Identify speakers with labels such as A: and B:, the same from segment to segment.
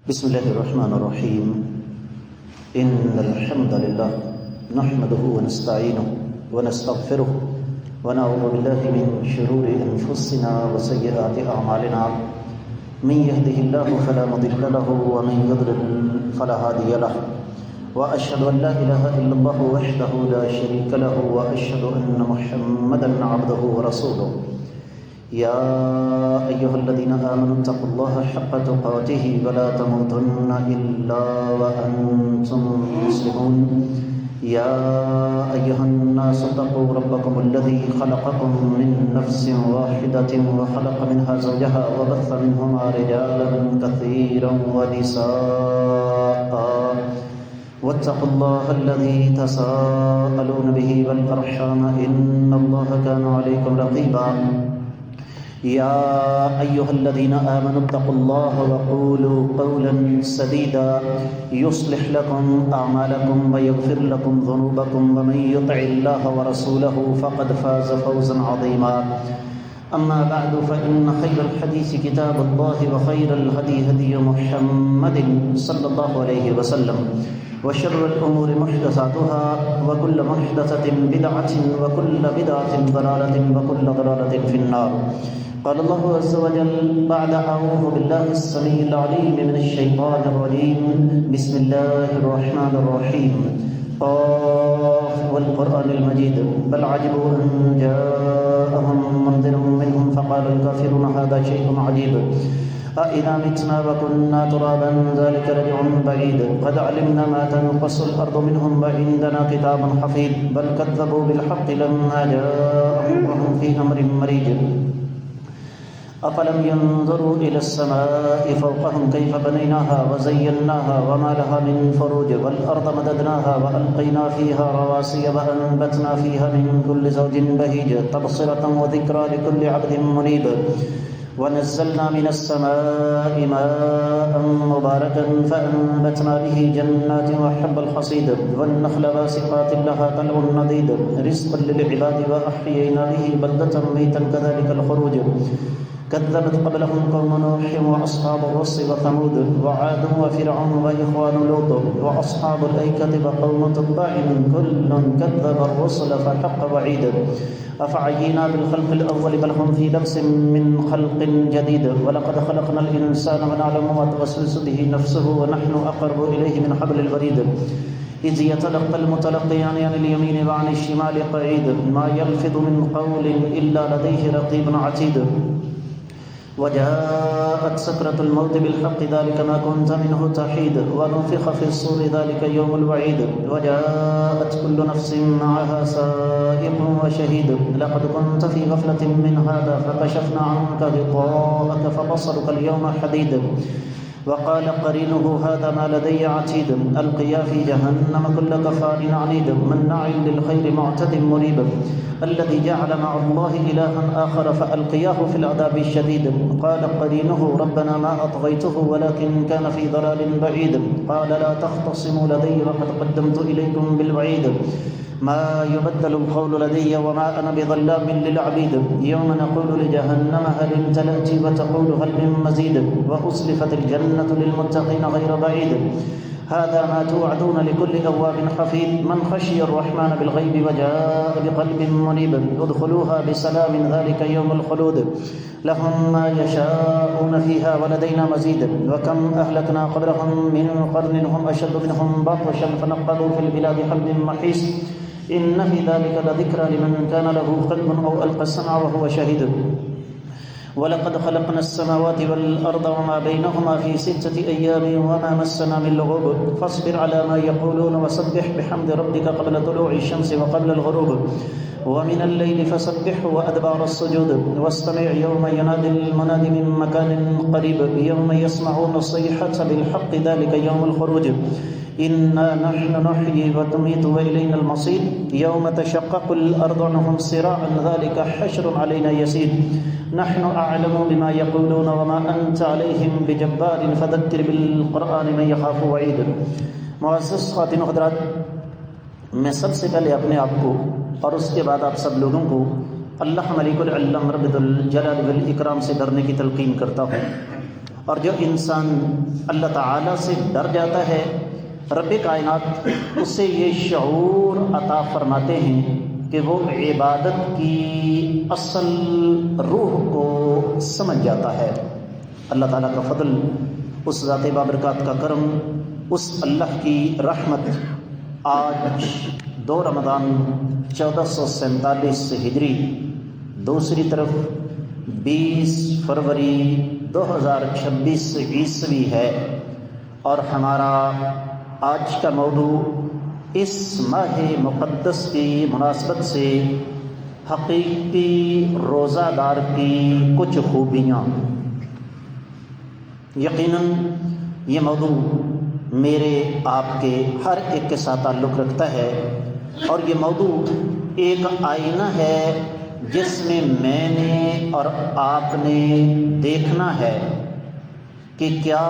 A: بسم الله الرحمن الرحيم. إن الحمد لله نحمده ونستعينه ونستغفره ونعوذ بالله من شرور أنفسنا وسيئات أعمالنا. من يهده الله فلا مضل له ومن يضلل فلا هادي له. وأشهد أن لا إله إلا الله وحده لا شريك له وأشهد أن محمدا عبده ورسوله. يا أيها الذين آمنوا اتقوا الله حق تقاته ولا تموتن إلا وأنتم مسلمون. يا أيها الناس اتقوا ربكم الذي خلقكم من نفس واحدة وخلق منها زوجها وبث منهما رجالا كثيرا ونساء. واتقوا الله الذي تساءلون به والأرحام إن الله كان عليكم رقيبا. يا أيها الذين آمنوا اتقوا الله وقولوا قولا سديدا يصلح لكم أعمالكم ويغفر لكم ذنوبكم ومن يطع الله ورسوله فقد فاز فوزا عظيما. أما بعد فإن خير الحديث كتاب الله وخير الهدي هدي محمد صلى الله عليه وسلم وشر الأمور محدثاتها وكل محدثة بدعة وكل بدعة ضلالة وكل ضلالة في النار. قال الله عز وجل بعد أعوذ بالله السميع العليم من الشيطان الرجيم بسم الله الرحمن الرحيم. قاف والقرآن المجيد بل عجبوا أن جاءهم منذر منهم فقال الكافرون هذا شيء عجيب. أإذا متنا وكنا ترابا ذلك رجع بعيد. قد علمنا ما تنقص الأرض منهم وعندنا كتاب حفيظ. بل كذبوا بالحق لما جاءهم وهم في أمر مريج. أفلم ينظروا إلى السماء فوقهم كيف بنيناها وزيناها وما لها من فروج. والأرض مددناها وألقينا فيها رواسي وأنبتنا فيها من كل زوج بهيج تبصرة وذكرى لكل عبد منيب. ونزلنا من السماء ماء مباركا فأنبتنا به جنات وحب الحصيد والنخل باسقات لها طلع نضيد رزقا للعباد وأحيينا به بلدة ميتا كذلك الخروج. كذبت قبلهم قوم نوح وأصحاب الرس وثمود وعاد وفرعون وإخوان لوط وأصحاب الأيكة وقوم تبع كل كذب الرسل فحق وعيد. أفعينا بالخلق الأول بل هم في لبس من خلق جديد. ولقد خلقنا الإنسان ونعلم ما توسوس به نفسه ونحن أقرب إليه من حبل الوريد. إذ يتلقى المتلقيان عن اليمين وعن الشمال قعيد. ما يلفظ من قول إلا لديه رقيب عتيد. وجاءت سكرة الموت بالحق ذلك ما كنت منه تحيد. ونفخ في الصور ذلك يوم الوعيد. وجاءت كل نفس معها سائق وشهيد. لقد كنت في غفلة من هذا فكشفنا عنك غطاءك فبصرك اليوم حديد. وقال قرينه هذا ما لدي عتيد. ألقيا في جهنم كل كفار عنيد مناع للخير معتد مريب. الذي جعل مع الله إلها آخر فألقياه في العذاب الشديد. قال قرينه ربنا ما أطغيته ولكن كان في ضلال بعيد. قال لا تختصموا لدي وقد قدمت إليكم بالوعيد. ما يبدل القول لدي وما أنا بظلام للعبيد. يوم نقول لجهنم هل امتلأت وتقول هل من مزيد. وأزلفت الجنة للمتقين غير بعيد. هذا ما توعدون لكل أواب حفيظ من خشي الرحمن بالغيب وجاء بقلب منيب. ادخلوها بسلام ذلك يوم الخلود. لهم ما يشاءون فيها ولدينا مزيد. وكم أهلكنا قبلهم من قرن هم أشد منهم بطشا فنقبوا في البلاد هل من محيص. إن في ذلك لذكرى لمن كان له قلب أو ألقى السمع وهو شهيد. ولقد خلقنا السماوات والأرض وما بينهما في 6 أيام وما مسنا من لغوب. فاصبر على ما يقولون وسبح بحمد ربك قبل طلوع الشمس وقبل الغروب. ومن الليل فسبحه وأدبار السجود. واستمع يوم ينادي المنادي من مكان قريب. يوم يسمعون الصيحة بالحق ذلك يوم الخروج. إنا نحن نحيي وتميت وإلينا المصير. يوم تشقق الأرض عنهم صراعا ذلك حشر علينا يسير. نحن أعلم بما يقولون وما أنت عليهم بجبار فذكر بالقرآن من يخاف وعيد. معزز خواتین و حضرات، میں سب سے پہلے اپنے آپ کو اور اس کے بعد آپ سب لوگوں کو اللہ ملک العلم رب الجلال والاکرام سے ڈرنے کی تلقین کرتا ہوں. اور جو انسان اللہ تعالیٰ سے ڈر جاتا ہے، رب کائنات اسے یہ شعور عطا فرماتے ہیں کہ وہ عبادت کی اصل روح کو سمجھ جاتا ہے۔ اللہ تعالیٰ کا فضل، اس ذات بابرکات کا کرم، اس اللہ کی رحمت، آج 2 رمضان 1447 ہجری، دوسری طرف 20 فروری 2026 عیسوی ہے، اور ہمارا آج کا موضوع اس ماہ مقدس کی مناسبت سے حقیقی روزہ دار کی کچھ خوبیاں۔ یقیناً یہ موضوع میرے آپ کے ہر ایک کے ساتھ تعلق رکھتا ہے، اور یہ موضوع ایک آئینہ ہے جس میں میں نے اور آپ نے دیکھنا ہے کہ کیا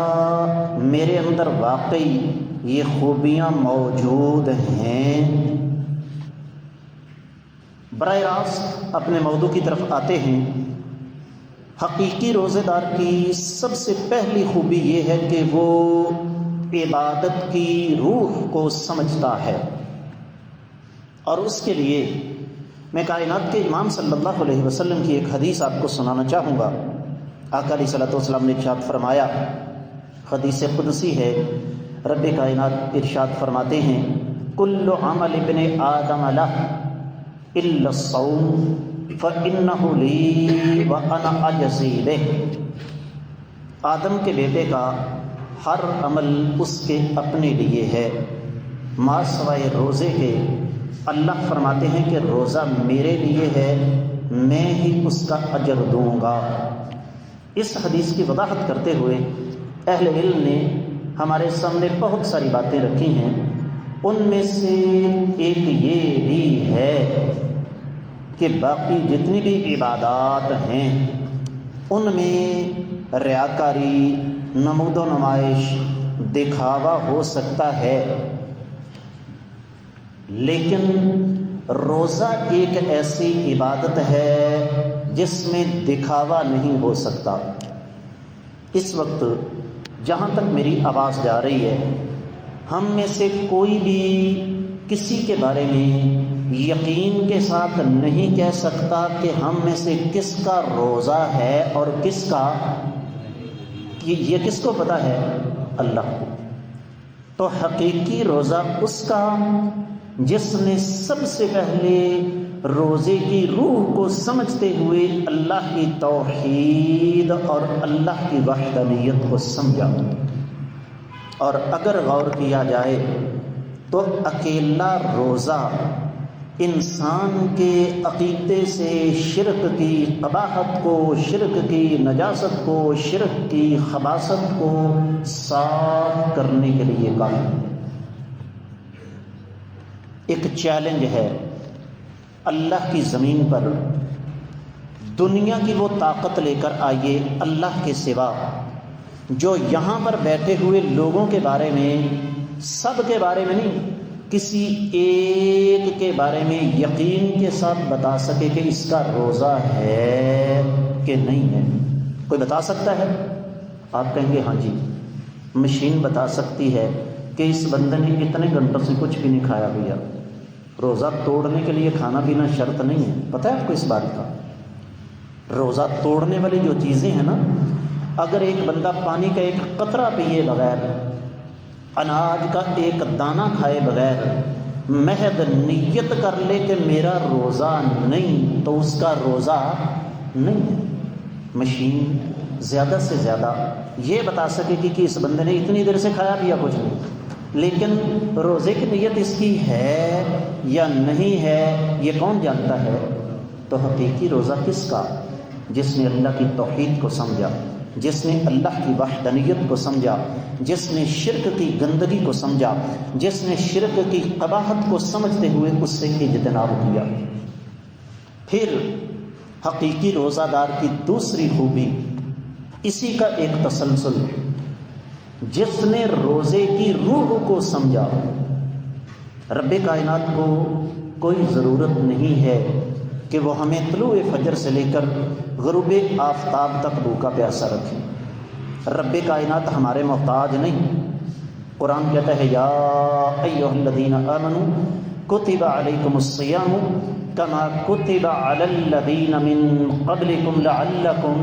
A: میرے اندر واقعی یہ خوبیاں موجود ہیں۔ براہ راست اپنے موضوع کی طرف آتے ہیں۔ حقیقی روزے دار کی سب سے پہلی خوبی یہ ہے کہ وہ عبادت کی روح کو سمجھتا ہے، اور اس کے لیے میں کائنات کے امام صلی اللہ علیہ وسلم کی ایک حدیث آپ کو سنانا چاہوں گا۔ آقا علیہ الصلوۃ والسلام نے ارشاد فرمایا، حدیث قدسی ہے، رب کائنات ارشاد فرماتے ہیں، کل عمل ابن آدم لہ الا الصوم فإنہ لی وأنا اجزی بہ۔ آدم کے بیٹے کا ہر عمل اس کے اپنے لیے ہے، ما سوائے روزے کے۔ اللہ فرماتے ہیں کہ روزہ میرے لیے ہے، میں ہی اس کا اجر دوں گا۔ اس حدیث کی وضاحت کرتے ہوئے اہل علم نے ہمارے سامنے بہت ساری باتیں رکھی ہیں۔ ان میں سے ایک یہ بھی ہے کہ باقی جتنی بھی عبادات ہیں ان میں ریاکاری، نمود و نمائش، دکھاوا ہو سکتا ہے، لیکن روزہ ایک ایسی عبادت ہے جس میں دکھاوا نہیں ہو سکتا۔ اس وقت جہاں تک میری آواز جا رہی ہے، ہم میں سے کوئی بھی کسی کے بارے میں یقین کے ساتھ نہیں کہہ سکتا کہ ہم میں سے کس کا روزہ ہے اور کس کا، یہ کس کو پتہ ہے؟ اللہ کو۔ تو حقیقی روزہ اس کا جس نے سب سے پہلے روزے کی روح کو سمجھتے ہوئے اللہ کی توحید اور اللہ کی وحدانیت کو سمجھا۔ اور اگر غور کیا جائے تو اکیلا روزہ انسان کے عقیدے سے شرک کی قباحت کو، شرک کی نجاست کو، شرک کی خباثت کو صاف کرنے کے لیے کافی ہے۔ ایک چیلنج ہے اللہ کی زمین پر، دنیا کی وہ طاقت لے کر آئیے اللہ کے سوا، جو یہاں پر بیٹھے ہوئے لوگوں کے بارے میں، سب کے بارے میں نہیں، کسی ایک کے بارے میں یقین کے ساتھ بتا سکے کہ اس کا روزہ ہے کہ نہیں ہے۔ کوئی بتا سکتا ہے؟ آپ کہیں گے ہاں جی، مشین بتا سکتی ہے کہ اس بندے نے اتنے گھنٹوں سے کچھ بھی نہیں کھایا پیا۔ روزہ توڑنے کے لیے کھانا پینا شرط نہیں ہے، پتہ ہے آپ کو اس بات کا؟ روزہ توڑنے والی جو چیزیں ہیں نا، اگر ایک بندہ پانی کا ایک قطرہ پیے بغیر، اناج کا ایک دانہ کھائے بغیر، محض نیت کر لے کہ میرا روزہ نہیں، تو اس کا روزہ نہیں ہے۔ مشین زیادہ سے زیادہ یہ بتا سکے کہ اس بندے نے اتنی دیر سے کھایا پیا کچھ نہیں، لیکن روزے کی نیت اس کی ہے یا نہیں ہے یہ کون جانتا ہے؟ تو حقیقی روزہ کس کا؟ جس نے اللہ کی توحید کو سمجھا، جس نے اللہ کی وحدانیت کو سمجھا، جس نے شرک کی گندگی کو سمجھا، جس نے شرک کی قباحت کو سمجھتے ہوئے اس سے اجتناب کیا۔ پھر حقیقی روزہ دار کی دوسری خوبی اسی کا ایک تسلسل، جس نے روزے کی روح کو سمجھا۔ رب کائنات کو کوئی ضرورت نہیں ہے کہ وہ ہمیں طلوع فجر سے لے کر غروب آفتاب تک بھوکا پیاسا رکھے۔ رب کائنات ہمارے محتاج نہیں۔ قرآن کہتا ہے یا ایھا الذین آمنوا کتب علیکم الصیام کما کتب علی الذین من قبلکم لعلکم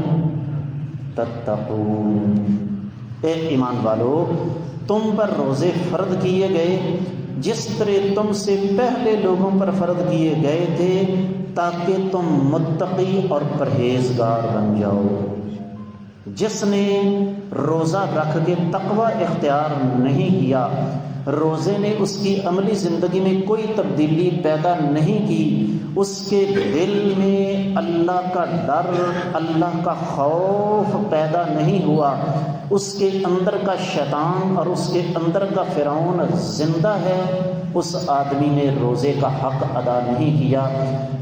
A: تتقون۔ اے ایمان والو، تم پر روزے فرض کیے گئے جس طرح تم سے پہلے لوگوں پر فرض کیے گئے تھے تاکہ تم متقی اور پرہیزگار بن جاؤ۔ جس نے روزہ رکھ کے تقوی اختیار نہیں کیا، روزے نے اس کی عملی زندگی میں کوئی تبدیلی پیدا نہیں کی، اس کے دل میں اللہ کا ڈر، اللہ کا خوف پیدا نہیں ہوا، اس کے اندر کا شیطان اور اس کے اندر کا فرعون زندہ ہے، اس آدمی نے روزے کا حق ادا نہیں کیا۔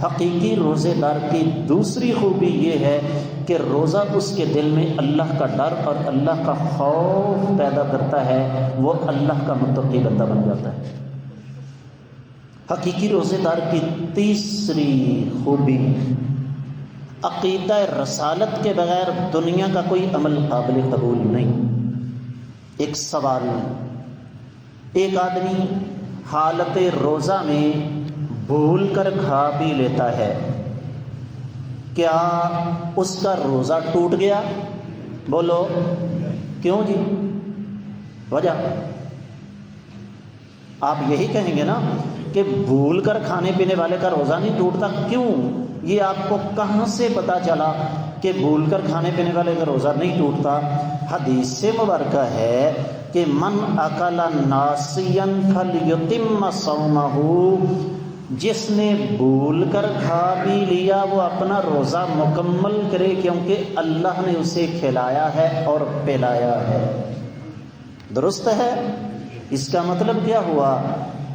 A: حقیقی روزے دار کی دوسری خوبی یہ ہے کہ روزہ اس کے دل میں اللہ کا ڈر اور اللہ کا خوف پیدا کرتا ہے، وہ اللہ کا متقی بندہ بن جاتا ہے۔ حقیقی روزے دار کی تیسری خوبی، عقیدہ رسالت کے بغیر دنیا کا کوئی عمل قابل قبول نہیں۔ ایک سوال، ایک آدمی حالت روزہ میں بھول کر کھا پی لیتا ہے، کیا اس کا روزہ ٹوٹ گیا؟ بولو کیوں جی؟ وجہ آپ یہی کہیں گے نا کہ بھول کر کھانے پینے والے کا روزہ نہیں ٹوٹتا، کیوں؟ یہ آپ کو کہاں سے پتا چلا کہ بھول کر کھانے پینے والے کا روزہ نہیں ٹوٹتا؟ حدیث سے مبارکہ ہے کہ من اکل ناسیا فلیتم صومہ، جس نے بھول کر کھا پی لیا وہ اپنا روزہ مکمل کرے، کیونکہ اللہ نے اسے کھلایا ہے اور پلایا ہے۔ درست ہے؟ اس کا مطلب کیا ہوا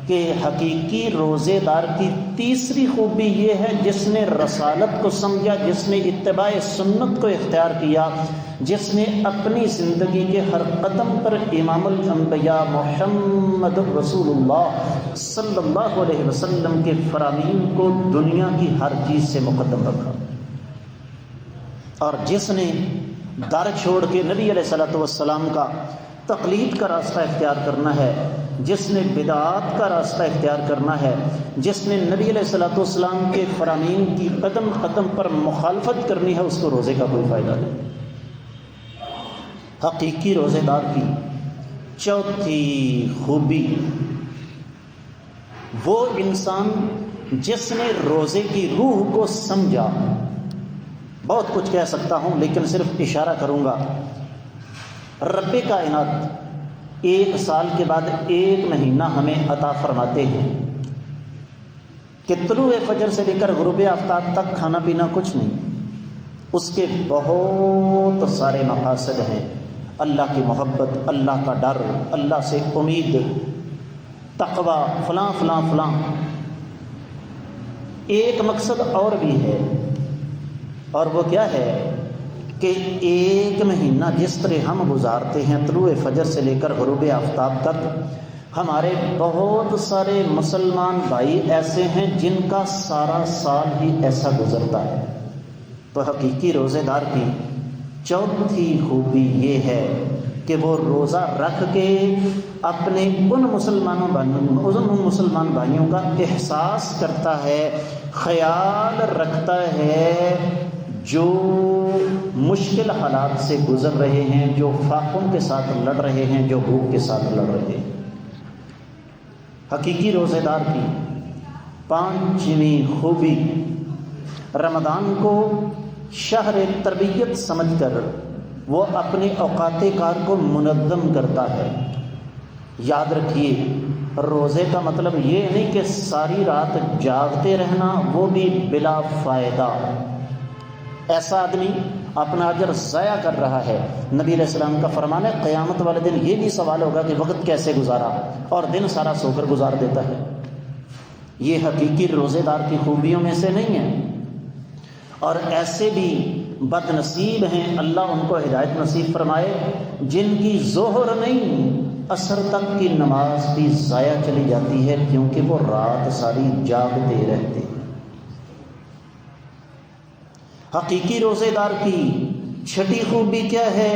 A: کہ حقیقی روزے دار کی تیسری خوبی یہ ہے جس نے رسالت کو سمجھا، جس نے اتباع سنت کو اختیار کیا، جس نے اپنی زندگی کے ہر قدم پر امام الانبیاء محمد رسول اللہ صلی اللہ علیہ وسلم کے فرامین کو دنیا کی ہر چیز سے مقدم رکھا، اور جس نے در چھوڑ کے نبی علیہ الصلوۃ والسلام کا تقلید کا راستہ اختیار کرنا ہے، جس نے بدعات کا راستہ اختیار کرنا ہے، جس نے نبی علیہ الصلوۃ والسلام کے فرامین کی قدم قدم پر مخالفت کرنی ہے، اس کو روزے کا کوئی فائدہ نہیں۔ حقیقی روزے دار کی چوتھی خوبی، وہ انسان جس نے روزے کی روح کو سمجھا۔ بہت کچھ کہہ سکتا ہوں لیکن صرف اشارہ کروں گا۔ رب کائنات 1 سال کے بعد 1 مہینہ ہمیں عطا فرماتے ہیں کہ طلوع فجر سے لے کر غروب آفتاب تک کھانا پینا کچھ نہیں، اس کے بہت سارے مقاصد ہیں، اللہ کی محبت، اللہ کا ڈر، اللہ سے امید، تقوی، فلاں فلاں فلاں۔ ایک مقصد اور بھی ہے، اور وہ کیا ہے کہ 1 مہینہ جس طرح ہم گزارتے ہیں طلوع فجر سے لے کر غروب آفتاب تک، ہمارے بہت سارے مسلمان بھائی ایسے ہیں جن کا سارا سال ہی ایسا گزرتا ہے۔ تو حقیقی روزے دار کی چوتھی خوبی یہ ہے کہ وہ روزہ رکھ کے اپنے ان مسلمان بھائیوں کا احساس کرتا ہے، خیال رکھتا ہے جو مشکل حالات سے گزر رہے ہیں، جو فاقوں کے ساتھ لڑ رہے ہیں، جو بھوک کے ساتھ لڑ رہے ہیں۔ حقیقی روزے دار کی 5ویں خوبی، رمضان کو شہر تربیت سمجھ کر وہ اپنے اوقات کار کو منظم کرتا ہے۔ یاد رکھیے، روزے کا مطلب یہ نہیں کہ ساری رات جاگتے رہنا، وہ بھی بلا فائدہ۔ ایسا آدمی اپنا اجر ضائع کر رہا ہے۔ نبی علیہ السلام کا فرمان ہے قیامت والے دن یہ بھی سوال ہوگا کہ وقت کیسے گزارا، اور دن سارا سو کر گزار دیتا ہے۔ یہ حقیقی روزے دار کی خوبیوں میں سے نہیں ہے۔ اور ایسے بھی بد نصیب ہیں، اللہ ان کو ہدایت نصیب فرمائے، جن کی ظہر نہیں عصر تک کی نماز بھی ضائع چلی جاتی ہے، کیونکہ وہ رات ساری جاگتے رہتے ہیں۔ حقیقی روزے دار کی 6ٹھی خوبی کیا ہے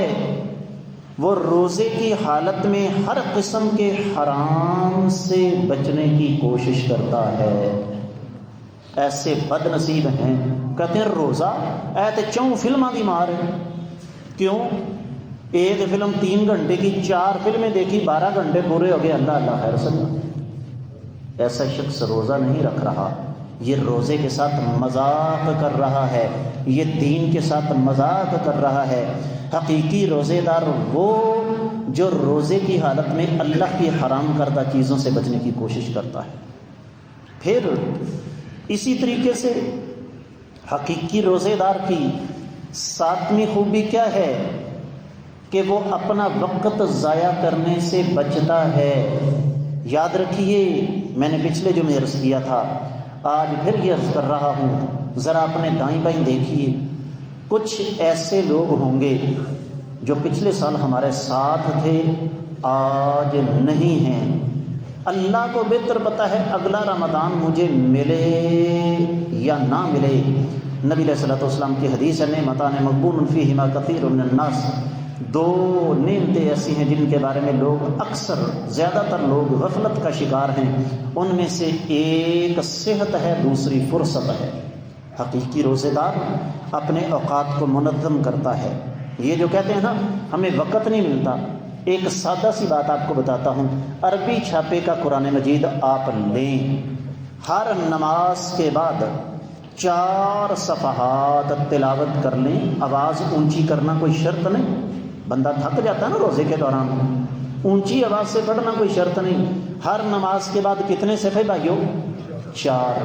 A: وہ روزے کی حالت میں ہر قسم کے حرام سے بچنے کی کوشش کرتا ہے۔ ایسے بد نصیب ہیں، کہتے ہیں روزہ اے تے چوں فلماں دی مار ہے۔ کیوں؟ ایک فلم 3 گھنٹے کی، 4 فلمیں دیکھی، 12 گھنٹے پورے ہو گئے، اللہ اللہ خیر سنا۔ ایسا شخص روزہ نہیں رکھ رہا، یہ روزے کے ساتھ مذاق کر رہا ہے، یہ دین کے ساتھ مذاق کر رہا ہے۔ حقیقی روزے دار وہ جو روزے کی حالت میں اللہ کی حرام کردہ چیزوں سے بچنے کی کوشش کرتا ہے۔ پھر اسی طریقے سے حقیقی روزے دار کی 7ویں خوبی کیا ہے کہ وہ اپنا وقت ضائع کرنے سے بچتا ہے۔ یاد رکھیے، میں نے پچھلے جمعے عرض کیا تھا، آج پھر یہ عرض کر رہا ہوں، ذرا اپنے دائیں بائیں دیکھیے، کچھ ایسے لوگ ہوں گے جو پچھلے سال ہمارے ساتھ تھے، آج نہیں ہیں۔ اللہ کو بہتر پتہ ہے اگلا رمضان مجھے ملے یا نہ ملے۔ نبی علیہ الصلوۃ والسلام کی حدیث ہے، نعمتان مغبون فیہما کثیر من الناس، 2 نعمتیں ایسی ہیں جن کے بارے میں لوگ اکثر، زیادہ تر لوگ غفلت کا شکار ہیں، ان میں سے ایک صحت ہے، دوسری فرصت ہے۔ حقیقی روزے دار اپنے اوقات کو منظم کرتا ہے۔ یہ جو کہتے ہیں نا ہمیں وقت نہیں ملتا، ایک سادہ سی بات آپ کو بتاتا ہوں، عربی چھاپے کا قرآن مجید آپ لیں، ہر نماز کے بعد 4 صفحات تلاوت کر لیں، آواز اونچی کرنا کوئی شرط نہیں، بندہ تھک جاتا ہے نا روزے کے دوران، اونچی آواز سے پڑھنا کوئی شرط نہیں۔ ہر نماز کے بعد کتنے صفحے بھائیو؟ 4۔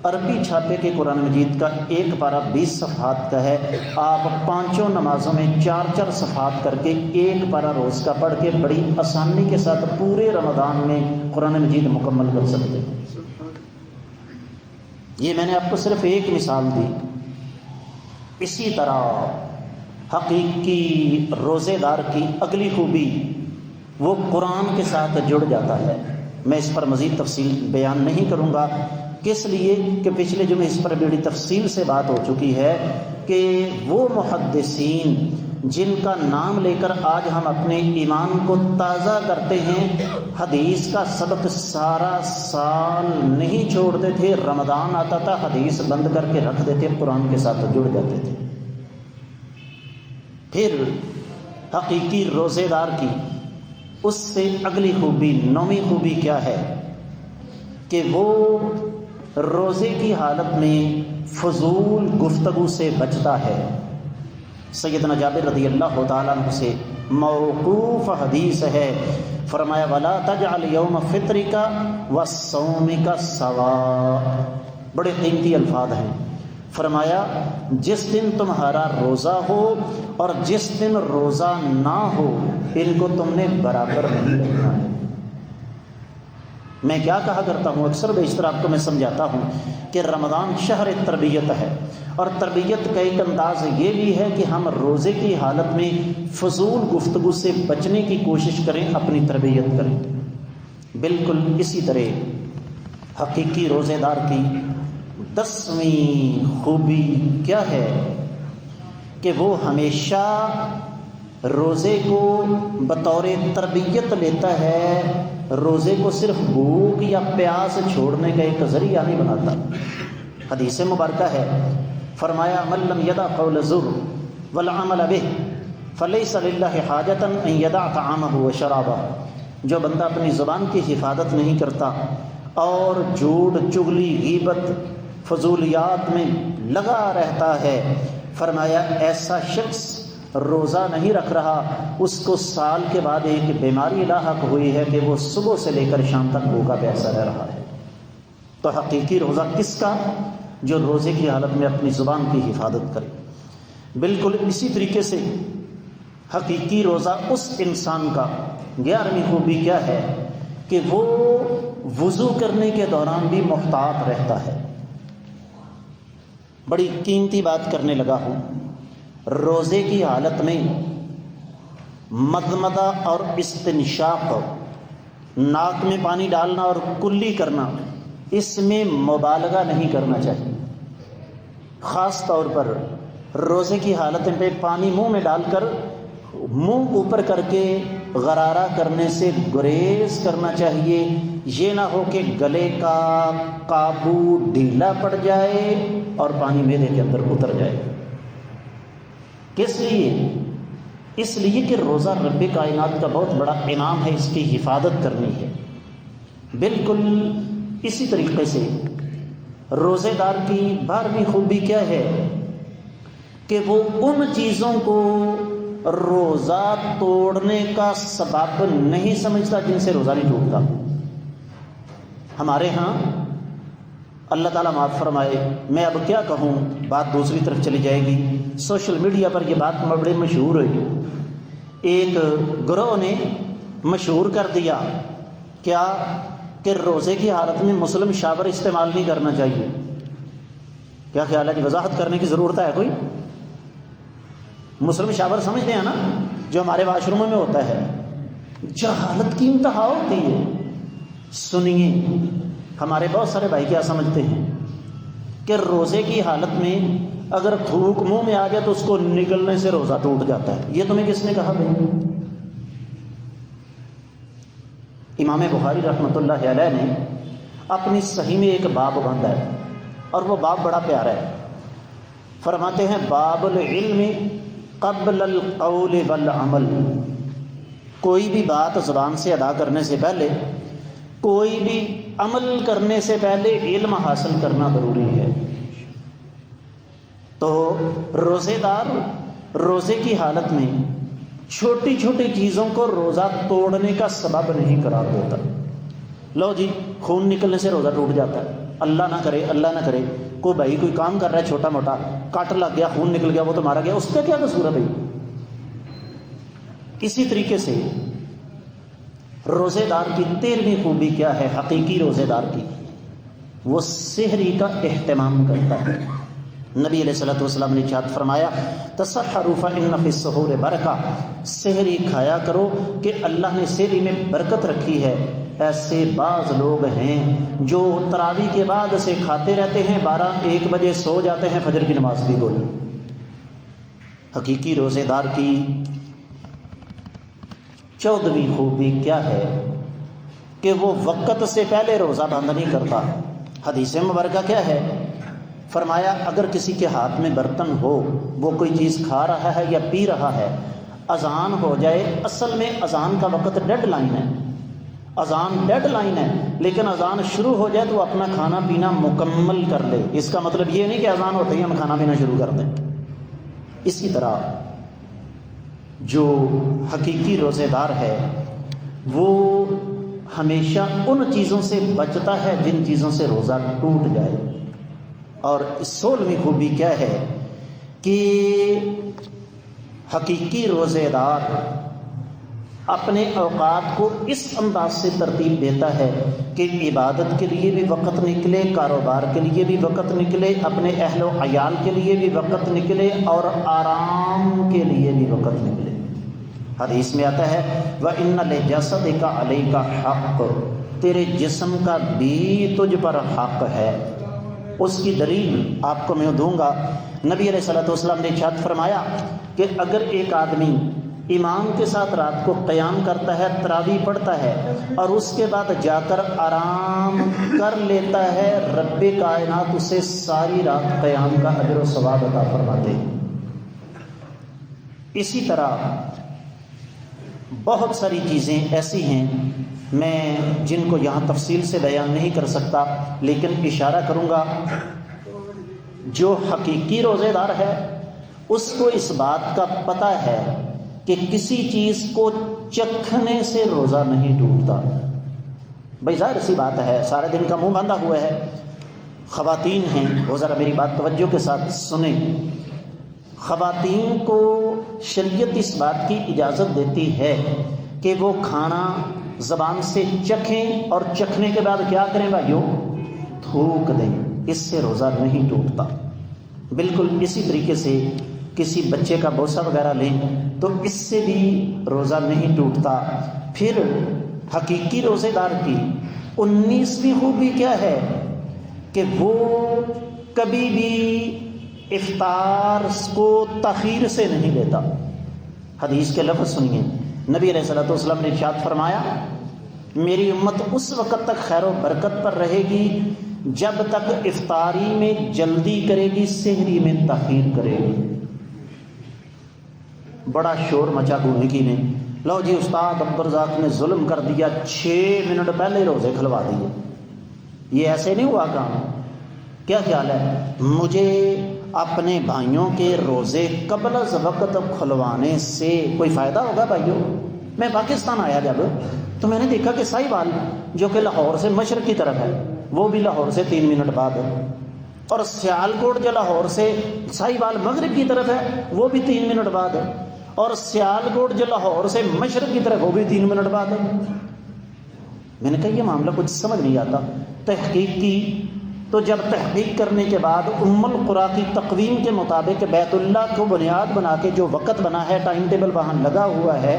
A: عربی چھاپے کے قرآن مجید کا ایک پارہ 20 صفحات کا ہے، آپ 5 نمازوں میں 4 صفحات کر کے ایک پارہ روز کا پڑھ کے بڑی آسانی کے ساتھ پورے رمضان میں قرآن مجید مکمل کر سکتے ہیں۔ یہ میں نے آپ کو صرف ایک مثال دی۔ اسی طرح حقیقی روزے دار کی اگلی خوبی، وہ قرآن کے ساتھ جڑ جاتا ہے۔ میں اس پر مزید تفصیل بیان نہیں کروں گا، کس لیے کہ پچھلے جمعے اس پر بڑی تفصیل سے بات ہو چکی ہے کہ وہ محدثین جن کا نام لے کر آج ہم اپنے ایمان کو تازہ کرتے ہیں، حدیث کا سبق سارا سال نہیں چھوڑتے تھے، رمضان آتا تھا حدیث بند کر کے رکھ دیتے، قرآن کے ساتھ جڑ جاتے تھے۔ پھر حقیقی روزے دار کی اس سے اگلی خوبی، 9ویں خوبی کیا ہے کہ وہ روزے کی حالت میں فضول گفتگو سے بچتا ہے۔ سیدنا جابر رضی اللہ تعالیٰ عنہ سے موقوف حدیث ہے، فرمایا وَلَا تَجْعَلْ يَوْمَ فِطْرِكَ وَالصَّوْمِكَ سَوَاءً، بڑے قیمتی الفاظ ہیں۔ فرمایا جس دن تمہارا روزہ ہو اور جس دن روزہ نہ ہو، ان کو تم نے برابر نہیں رکھنا ہے۔ میں کیا کہا کرتا ہوں، اکثر بیشتر آپ کو میں سمجھاتا ہوں کہ رمضان شہر تربیت ہے، اور تربیت کا ایک انداز یہ بھی ہے کہ ہم روزے کی حالت میں فضول گفتگو سے بچنے کی کوشش کریں، اپنی تربیت کریں۔ بالکل اسی طرح حقیقی روزے دار کی 10ویں خوبی کیا ہے کہ وہ ہمیشہ روزے کو بطور تربیت لیتا ہے، روزے کو صرف بھوک یا پیاس چھوڑنے کا ایک ذریعہ نہیں بناتا۔ حدیث مبارکہ ہے، فرمایا من لم یدع قول الزور والعمل به فلیس للہ حاجۃ ان یدع طعامہ وشرابہ، جو بندہ اپنی زبان کی حفاظت نہیں کرتا اور جھوٹ، چغلی، غیبت، فضولیات میں لگا رہتا ہے، فرمایا ایسا شخص روزہ نہیں رکھ رہا، اس کو سال کے بعد ایک بیماری لاحق ہوئی ہے کہ وہ صبح سے لے کر شام تک بھوکا پیاسا رہ رہا ہے۔ تو حقیقی روزہ کس کا؟ جو روزے کی حالت میں اپنی زبان کی حفاظت کرے۔ بالکل اسی طریقے سے حقیقی روزہ اس انسان کا 11ویں خوبی کیا ہے کہ وہ وضو کرنے کے دوران بھی محتاط رہتا ہے۔ بڑی قیمتی بات کرنے لگا ہوں، روزے کی حالت میں مضمضہ اور استنشاق، ناک میں پانی ڈالنا اور کلی کرنا، اس میں مبالغہ نہیں کرنا چاہیے۔ خاص طور پر روزے کی حالت پہ پانی منہ میں ڈال کر منہ اوپر کر کے غرارہ کرنے سے گریز کرنا چاہیے، یہ نہ ہو کہ گلے کا قابو ڈھیلا پڑ جائے اور پانی معدے کے اندر اتر جائے۔ کس لیے؟ اس لیے کہ روزہ رب کائنات کا بہت بڑا انعام ہے، اس کی حفاظت کرنی ہے۔ بالکل اسی طریقے سے روزے دار کی 12ویں خوبی کیا ہے کہ وہ ان چیزوں کو روزہ توڑنے کا سبب نہیں سمجھتا جن سے روزہ نہیں ٹوٹتا۔ ہمارے ہاں اللہ تعالیٰ معاف فرمائے، میں اب کیا کہوں، بات دوسری طرف چلی جائے گی۔ سوشل میڈیا پر یہ بات بڑی مشہور ہوئی، ایک گروہ نے مشہور کر دیا کیا کہ روزے کی حالت میں مسلم شاور استعمال نہیں کرنا چاہیے۔ کیا خیال ہے؟ وضاحت کرنے کی ضرورت ہے کوئی؟ مسلم شاور سمجھتے ہیں نا، جو ہمارے واش روموں میں ہوتا ہے، جہالت کی انتہا ہوتی ہے۔ سنیے، ہمارے بہت سارے بھائی کیا سمجھتے ہیں کہ روزے کی حالت میں اگر تھوک منہ میں آ جائے تو اس کو نگلنے سے روزہ ٹوٹ جاتا ہے۔ یہ تمہیں کس نے کہا بھائی؟ امام بخاری رحمۃ اللہ علیہ نے اپنی صحیح میں ایک باب باندھا ہے، اور وہ باب بڑا پیارا ہے۔ فرماتے ہیں باب العلم قبل القول والعمل، کوئی بھی بات زبان سے ادا کرنے سے پہلے، کوئی بھی عمل کرنے سے پہلے علم حاصل کرنا ضروری ہے۔ تو روزے دار روزے کی حالت میں چھوٹی چھوٹی چیزوں کو روزہ توڑنے کا سبب نہیں قرار دیتا۔ لو جی، خون نکلنے سے روزہ ٹوٹ جاتا ہے، اللہ نہ کرے، اللہ نہ کرے، کوئی بھائی کوئی کام کر رہا ہے چھوٹا موٹا، کٹ لگ گیا، خون نکل گیا، وہ تو مارا گیا، اس کا کیا قصور ہے بھائی؟ اسی طریقے سے روزے دار کی 13ویں خوبی کیا ہے؟ حقیقی روزے دار کی، وہ سحری کا اہتمام کرتا ہے۔ نبی علیہ الصلوۃ والسلام نے ارشاد فرمایا تسحروا فإن فی السحور برکہ، سحری کھایا کرو کہ اللہ نے سحری میں برکت رکھی ہے۔ ایسے بعض لوگ ہیں جو تراویح کے بعد سے کھاتے رہتے ہیں، 12-1 بجے سو جاتے ہیں، فجر کی نماز بھی گول۔ حقیقی روزے دار کی 14ویں خوبی کیا ہے کہ وہ وقت سے پہلے روزہ بند نہیں کرتا۔ حدیث مبارکہ کیا ہے؟ فرمایا اگر کسی کے ہاتھ میں برتن ہو، وہ کوئی چیز کھا رہا ہے یا پی رہا ہے، اذان ہو جائے، اصل میں اذان کا وقت ڈیڈ لائن ہے، اذان ڈیڈ لائن ہے، لیکن اذان شروع ہو جائے تو اپنا کھانا پینا مکمل کر لے۔ اس کا مطلب یہ نہیں کہ اذان ہوتے ہی ہم کھانا پینا شروع کر دیں۔ اسی طرح جو حقیقی روزے دار ہے وہ ہمیشہ ان چیزوں سے بچتا ہے جن چیزوں سے روزہ ٹوٹ جائے۔ اور 16ویں خوبی کیا ہے کہ حقیقی روزے دار اپنے اوقات کو اس انداز سے ترتیب دیتا ہے کہ عبادت کے لیے بھی وقت نکلے، کاروبار کے لیے بھی وقت نکلے، اپنے اہل و عیال کے لیے بھی وقت نکلے، اور آرام کے لیے بھی وقت نکلے۔ حدیث میں آتا ہے وَإِنَّ لِجَسَدِكَ عَلَيْكَ حَقٌّ، تیرے جسم کا بھی تجھ پر حق ہے۔ اس کی دلیل آپ کو میں دوں گا۔ نبی علیہ الصلوۃ والسلام نے ارشاد فرمایا کہ اگر ایک آدمی امام کے ساتھ رات کو قیام کرتا ہے، تراویح پڑھتا ہے، اور اس کے بعد جا کر آرام کر لیتا ہے، رب کائنات اسے ساری رات قیام کا اجر و ثواب عطا فرماتے ہیں۔ اسی طرح بہت ساری چیزیں ایسی ہیں میں جن کو یہاں تفصیل سے بیان نہیں کر سکتا، لیکن اشارہ کروں گا۔ جو حقیقی روزے دار ہے اس کو اس بات کا پتہ ہے کہ کسی چیز کو چکھنے سے روزہ نہیں ٹوٹتا۔ بھائی ظاہر سی بات ہے، سارے دن کا منہ باندھا ہوا ہے۔ خواتین ہیں، وہ ذرا میری بات توجہ کے ساتھ سنیں۔ خواتین کو شریعت اس بات کی اجازت دیتی ہے کہ وہ کھانا زبان سے چکھیں، اور چکھنے کے بعد کیا کریں بھائیو؟ تھوک دیں۔ اس سے روزہ نہیں ٹوٹتا۔ بالکل اسی طریقے سے کسی بچے کا بوسہ وغیرہ لیں تو اس سے بھی روزہ نہیں ٹوٹتا۔ پھر حقیقی روزے دار کی 19ویں خوبی کیا ہے کہ وہ کبھی بھی افطار کو تاخیر سے نہیں لیتا۔ حدیث کے لفظ سنیے، نبی علیہ الصلوۃ والسلام نے ارشاد فرمایا میری امت اس وقت تک خیر و برکت پر رہے گی جب تک افطاری میں جلدی کرے گی، سحری میں تاخیر کرے گی۔ بڑا شور مچا گونگی نے، لو جی استاد عبدالرزاق نے ظلم کر دیا، 6 منٹ پہلے روزے کھلوا دیے۔ یہ ایسے نہیں ہوا کام؟ کیا خیال ہے؟ مجھے اپنے بھائیوں کے روزے قبل از وقت کھلوانے سے کوئی فائدہ ہوگا؟ بھائیوں، میں پاکستان آیا جب تو میں نے دیکھا کہ ساہیوال جو کہ لاہور سے مشرق کی طرف ہے وہ بھی لاہور سے 3 منٹ بعد ہے، اور سیالکوٹ جو لاہور سے ساہیوال مغرب کی طرف ہے وہ بھی 3 منٹ بعد ہے، اور سیالکوٹ جو لاہور سے مشرق کی طرف وہ بھی 3 منٹ بعد ہے۔ میں نے کہا یہ معاملہ کچھ سمجھ نہیں آتا۔ تحقیق کی تو جب تحقیق کرنے کے بعد ام القریٰ کی تقویم کے مطابق بیت اللہ کو بنیاد بنا کے جو وقت بنا ہے، ٹائم ٹیبل وہاں لگا ہوا ہے،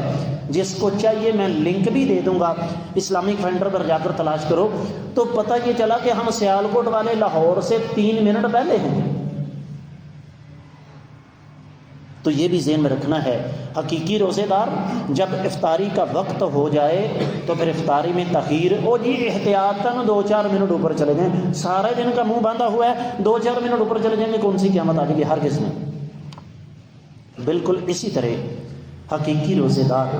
A: جس کو چاہیے میں لنک بھی دے دوں گا، اسلامک فائنڈر پر جا کر تلاش کرو، تو پتہ یہ چلا کہ ہم سیالکوٹ والے لاہور سے 3 منٹ پہلے ہیں۔ تو یہ بھی ذہن میں رکھنا ہے، حقیقی روزے دار جب افطاری کا وقت ہو جائے تو پھر افطاری میں تاخیر، او جی احتیاطاً 2-4 منٹ اوپر چلے جائیں، سارے دن کا منہ باندھا ہوا ہے، 2-4 منٹ اوپر چلے جائیں گے کون سی قیامت آ جائے گی؟ ہر کس نے۔ بالکل اسی طرح حقیقی روزے دار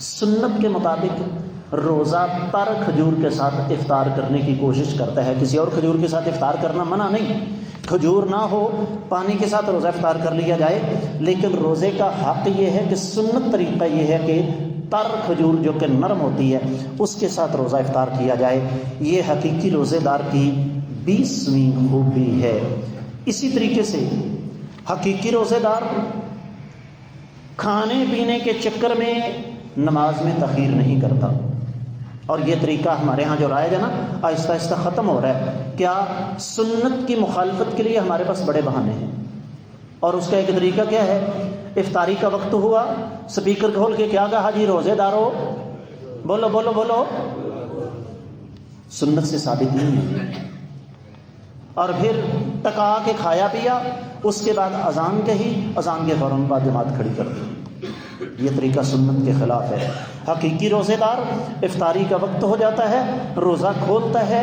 A: سنت کے مطابق روزہ تر کھجور کے ساتھ افطار کرنے کی کوشش کرتا ہے، کسی اور کھجور کے ساتھ افطار کرنا منع نہیں، کھجور نہ ہو پانی کے ساتھ روزہ افطار کر لیا جائے، لیکن روزے کا حق یہ ہے کہ سنت طریقہ یہ ہے کہ تر کھجور جو کہ نرم ہوتی ہے اس کے ساتھ روزہ افطار کیا جائے۔ یہ حقیقی روزے دار کی 20ویں خوبی ہے۔ اسی طریقے سے حقیقی روزے دار کھانے پینے کے چکر میں نماز میں تاخیر نہیں کرتا، اور یہ طریقہ ہمارے ہاں جو رائج ہے نا آہستہ آہستہ ختم ہو رہا ہے۔ کیا؟ سنت کی مخالفت کے لیے ہمارے پاس بڑے بہانے ہیں، اور اس کا ایک طریقہ کیا ہے؟ افطاری کا وقت ہوا، سپیکر کھول کے کیا کہا جی روزے دارو، بولو بولو بولو، سنت سے ثابت نہیں ہے، اور پھر ٹکا کے کھایا پیا، اس کے بعد اذان کہی، اذان کے فوراً بعد جماعت کھڑی کر دی۔ یہ طریقہ سنت کے خلاف ہے۔ حقیقی روزے دار افطاری کا وقت ہو جاتا ہے، روزہ کھولتا ہے،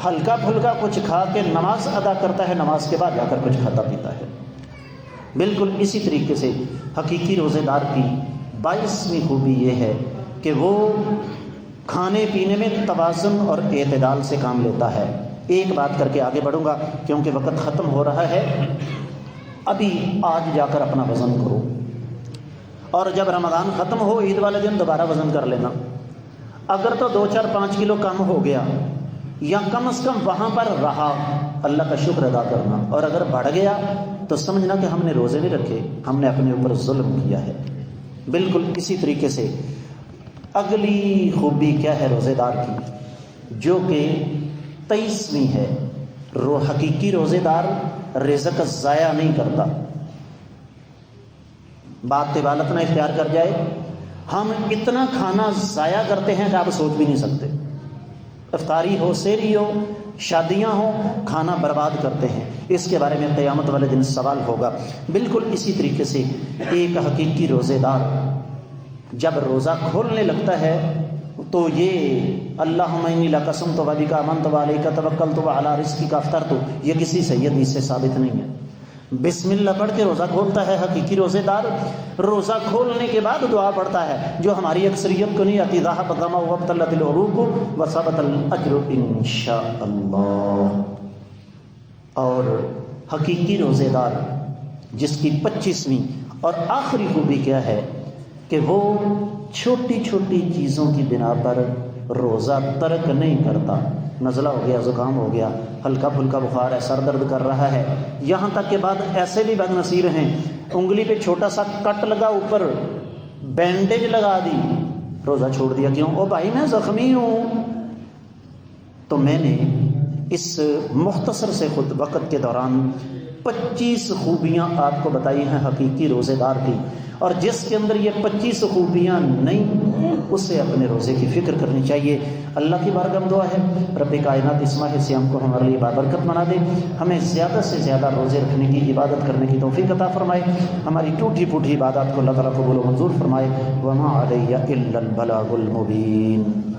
A: ہلکا پھلکا کچھ کھا کے نماز ادا کرتا ہے، نماز کے بعد جا کر کچھ کھاتا پیتا ہے۔ بالکل اسی طریقے سے حقیقی روزے دار کی 22ویں خوبی یہ ہے کہ وہ کھانے پینے میں توازن اور اعتدال سے کام لیتا ہے۔ ایک بات کر کے آگے بڑھوں گا کیونکہ وقت ختم ہو رہا ہے۔ ابھی آج جا کر اپنا وزن کرو، اور جب رمضان ختم ہو عید والے دن دوبارہ وزن کر لینا۔ اگر تو 2-4-5 کلو کم ہو گیا یا کم از کم وہاں پر رہا، اللہ کا شکر ادا کرنا، اور اگر بڑھ گیا تو سمجھنا کہ ہم نے روزے نہیں رکھے، ہم نے اپنے اوپر ظلم کیا ہے۔ بالکل اسی طریقے سے اگلی خوبی کیا ہے روزے دار کی، جو کہ 23ویں ہے، حقیقی روزے دار رزق ضائع نہیں کرتا۔ بات طوالت نہ اختیار کر جائے، ہم اتنا کھانا ضائع کرتے ہیں کہ آپ سوچ بھی نہیں سکتے۔ افطاری ہو، سحری ہو، شادیاں ہوں، کھانا برباد کرتے ہیں۔ اس کے بارے میں قیامت والے دن سوال ہوگا۔ بالکل اسی طریقے سے ایک حقیقی روزے دار جب روزہ کھولنے لگتا ہے تو یہ اللہم انی لقسمت وبک آمنت وعلیک توکلت وعلی رزقک افطرت، یہ کسی صحیح حدیث سے ثابت نہیں ہے۔ بسم اللہ پڑھ کے روزہ کھولتا ہے حقیقی روزے دار، روزہ کھولنے کے بعد دعا پڑھتا ہے جو ہماری اکثریت کو نہیں آتی، ذہب الظمأ وابتلت العروق وثبت الاجر انشاءاللہ۔ اور حقیقی روزے دار جس کی 25ویں اور آخری خوبی کیا ہے کہ وہ چھوٹی چھوٹی چیزوں کی بنا پر روزہ ترک نہیں کرتا۔ نزلہ ہو گیا، زکام ہو گیا، ہلکا پھلکا بخار ہے، سر درد کر رہا ہے، یہاں تک کہ بعد ایسے بھی بد نصیب ہیں انگلی پہ چھوٹا سا کٹ لگا، اوپر بینڈیج لگا دی، روزہ چھوڑ دیا۔ کیوں؟ او بھائی میں زخمی ہوں۔ تو میں نے اس مختصر سے خود وقت کے دوران 25 خوبیاں آپ کو بتائی ہیں حقیقی روزے دار کی، اور جس کے اندر یہ 25 خوبیاں نہیں اسے اپنے روزے کی فکر کرنی چاہیے۔ اللہ کی بارگاہ میں دعا ہے رب کائنات اس ماہ صیام کو ہمارے لیے بابرکت بنا دے، ہمیں زیادہ سے زیادہ روزے رکھنے کی عبادت کرنے کی توفیق عطا فرمائے، ہماری ٹوٹی پھوٹی عبادات کو اللہ تعالیٰ قبول و منظور فرمائے۔ وما علیہ الا البلاغ المبین۔